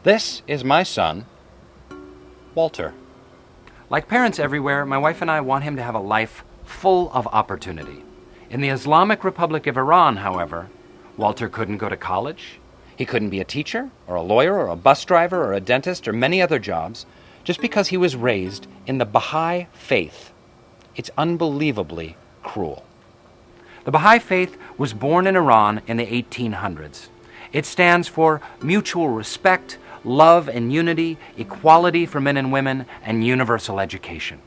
This is my son, Walter. Like parents everywhere, my wife and I want him to have a life full of opportunity. In the Islamic Republic of Iran, however, Walter couldn't go to college. He couldn't be a teacher, or a lawyer, or a bus driver, or a dentist, or many other jobs, just because he was raised in the Baha'i faith. It's unbelievably cruel. The Baha'i faith was born in Iran in the 1800s. It stands for mutual respect, love and unity, equality for men and women, and universal education.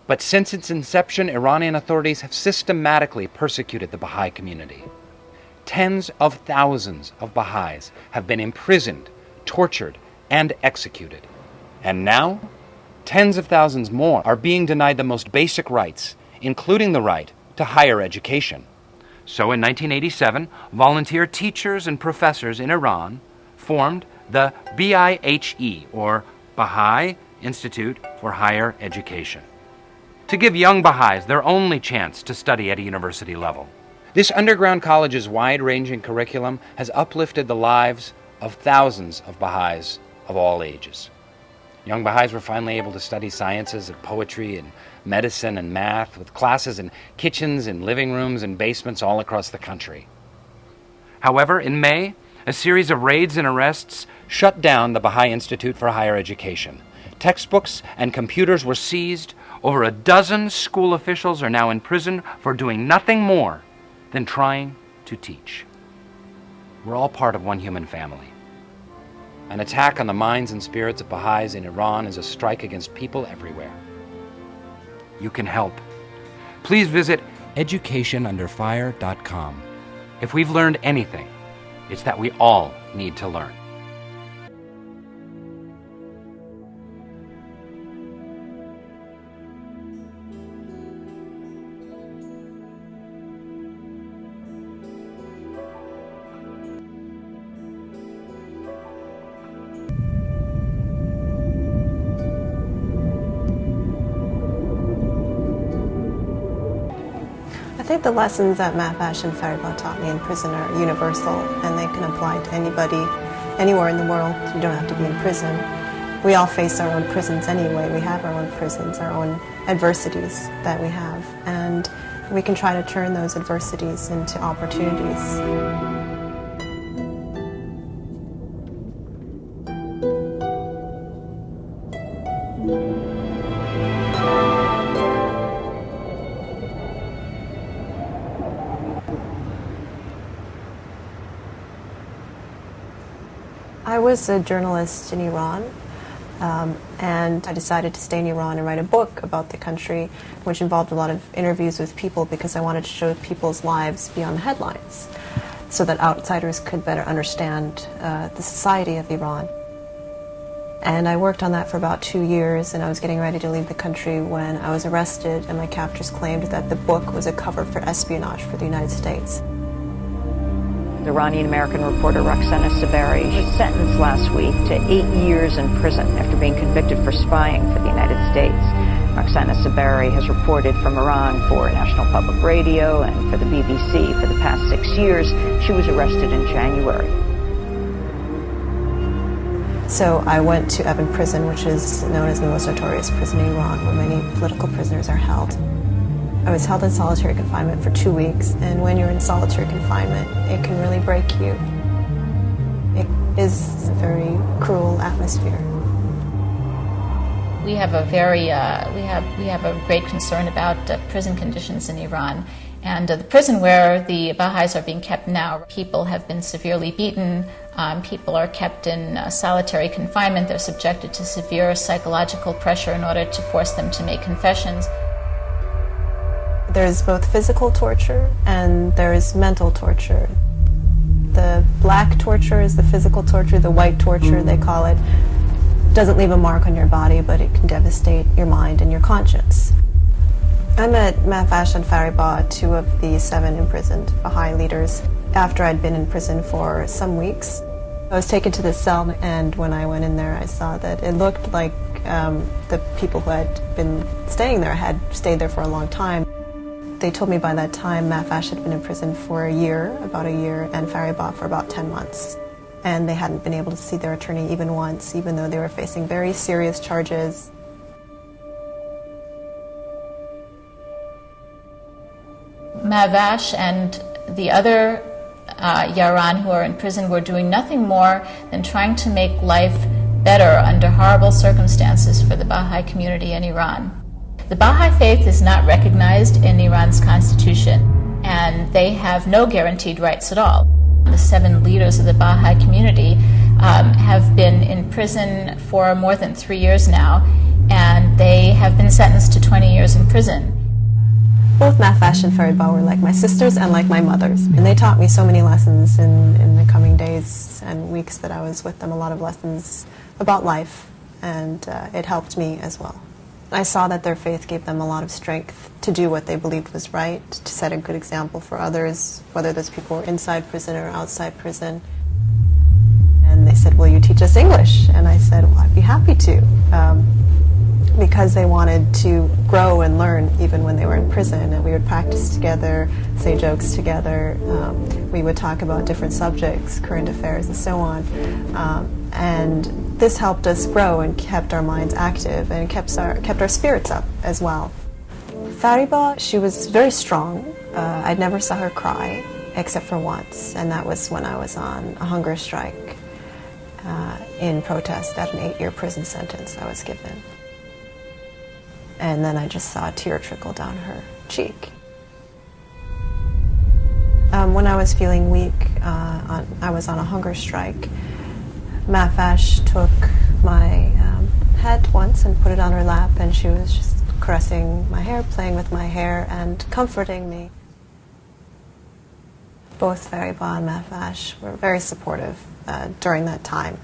But since its inception, Iranian authorities have systematically persecuted the Baha'i community. Tens of thousands of Baha'is have been imprisoned, tortured, and executed. And now, tens of thousands more are being denied the most basic rights, including the right to higher education. So in 1987, volunteer teachers and professors in Iran formed the BIHE, or Baha'i Institute for Higher Education, to give young Baha'is their only chance to study at a university level. This underground college's wide-ranging curriculum has uplifted the lives of thousands of Baha'is of all ages. Young Baha'is were finally able to study sciences and poetry and medicine and math, with classes in kitchens and living rooms and basements all across the country. However, in May, a series of raids and arrests shut down the Baha'i Institute for Higher Education. Textbooks and computers were seized. Over a dozen school officials are now in prison for doing nothing more than trying to teach. We're all part of one human family. An attack on the minds and spirits of Baha'is in Iran is a strike against people everywhere. You can help. Please visit educationunderfire.com. If we've learned anything, it's that we all need to learn. I think the lessons that Mahfash and Fariba taught me in prison are universal, and they can apply to anybody, anywhere in the world. You don't have to be in prison. We all face our own prisons anyway. We have our own prisons, our own adversities that we have, and we can try to turn those adversities into opportunities. I was a journalist in Iran, and I decided to stay in Iran and write a book about the country, which involved a lot of interviews with people because I wanted to show people's lives beyond the headlines so that outsiders could better understand the society of Iran. And I worked on that for about 2 years, and I was getting ready to leave the country when I was arrested, and my captors claimed that the book was a cover for espionage for the United States. Iranian-American reporter Roxana Saberi was sentenced last week to 8 years in prison after being convicted for spying for the United States. Roxana Saberi has reported from Iran for National Public Radio and for the BBC for the past 6 years. She was arrested in January. So I went to Evin Prison, which is known as the most notorious prison in Iran, where many political prisoners are held. I was held in solitary confinement for 2 weeks, and when you're in solitary confinement, it can really break you. It is a very cruel atmosphere. We have a great concern about prison conditions in Iran. And the prison where the Baha'is are being kept now, people have been severely beaten. People are kept in solitary confinement. They're subjected to severe psychological pressure in order to force them to make confessions. There's both physical torture and there's mental torture. The black torture is the physical torture. The white torture, they call it, doesn't leave a mark on your body, but it can devastate your mind and your conscience. I met Mahfash and Fariba, 2 of the 7 imprisoned Baha'i leaders, after I'd been in prison for some weeks. I was taken to this cell, and when I went in there, I saw that it looked like the people who had been staying there had stayed there for a long time. They told me by that time Mahfash had been in prison for about a year, and Fariba for about 10 months. and they hadn't been able to see their attorney even once, even though they were facing very serious charges. Mahvash and the other Yaran who are in prison were doing nothing more than trying to make life better under horrible circumstances for the Baha'i community in Iran. The Baha'i faith is not recognized in Iran's constitution, and they have no guaranteed rights at all. The 7 leaders of the Baha'i community have been in prison for more than 3 years now, and they have been sentenced to 20 years in prison. Both Mahvash and Fariba were like my sisters and like my mothers. And they taught me so many lessons in the coming days and weeks that I was with them, a lot of lessons about life, and it helped me as well. I saw that their faith gave them a lot of strength to do what they believed was right, to set a good example for others, whether those people were inside prison or outside prison. And they said, will you teach us English? And I said, well, I'd be happy to. Because they wanted to grow and learn even when they were in prison, and we would practice together, say jokes together, we would talk about different subjects, current affairs and so on, and this helped us grow and kept our minds active and kept our spirits up as well. Fariba, she was very strong. I never saw her cry except for once, and that was when I was on a hunger strike in protest at an 8-year prison sentence I was given. And then I just saw a tear trickle down her cheek. When I was feeling weak, I was on a hunger strike. Mahvash took my head once and put it on her lap, and she was just caressing my hair, playing with my hair, and comforting me. Both Fariba and Mahvash were very supportive during that time.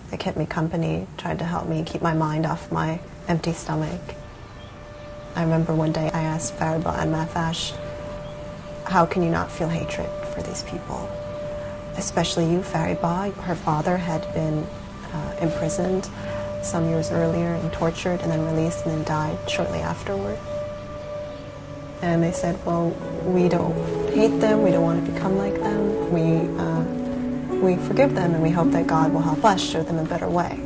They kept me company, tried to help me keep my mind off my empty stomach. I remember one day I asked Fariba and Mahvash, how can you not feel hatred for these people? Especially you, Fariba. Her father had been imprisoned some years earlier and tortured and then released and then died shortly afterward. And they said, well, we don't hate them, we don't want to become like them, we forgive them, and we hope that God will help us show them a better way.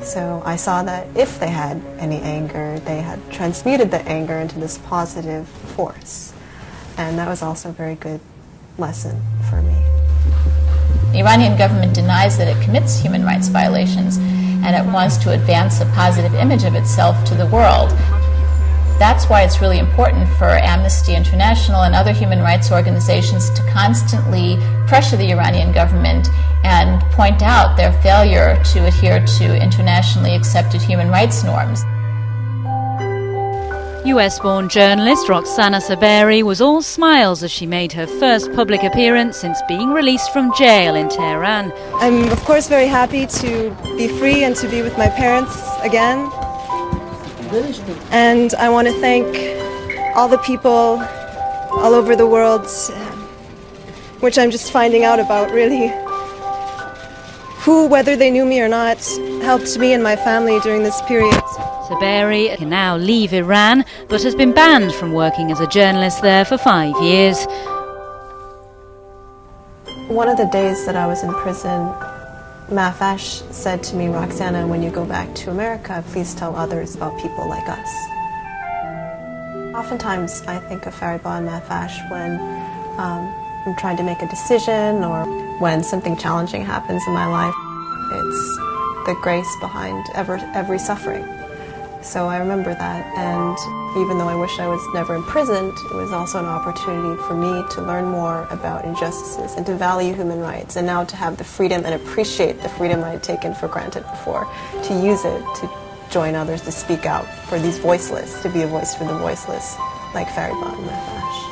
So I saw that if they had any anger, they had transmuted the anger into this positive force. And that was also a very good lesson for me. The Iranian government denies that it commits human rights violations, and it wants to advance a positive image of itself to the world. That's why it's really important for Amnesty International and other human rights organizations to constantly pressure the Iranian government and point out their failure to adhere to internationally accepted human rights norms. US-born journalist Roxana Saberi was all smiles as she made her first public appearance since being released from jail in Tehran. I'm, of course, very happy to be free and to be with my parents again. And I want to thank all the people all over the world, which I'm just finding out about, really, who, whether they knew me or not, helped me and my family during this period. Saberi can now leave Iran, but has been banned from working as a journalist there for 5 years. One of the days that I was in prison, Mahvash said to me, Roxana, when you go back to America, please tell others about people like us. Oftentimes I think of Fariba and Mahvash when I'm trying to make a decision or when something challenging happens in my life. It's the grace behind every suffering. So I remember that, and even though I wish I was never imprisoned, it was also an opportunity for me to learn more about injustices and to value human rights, and now to have the freedom and appreciate the freedom I had taken for granted before, to use it to join others to speak out for these voiceless, to be a voice for the voiceless, like Fariba and Mahvash.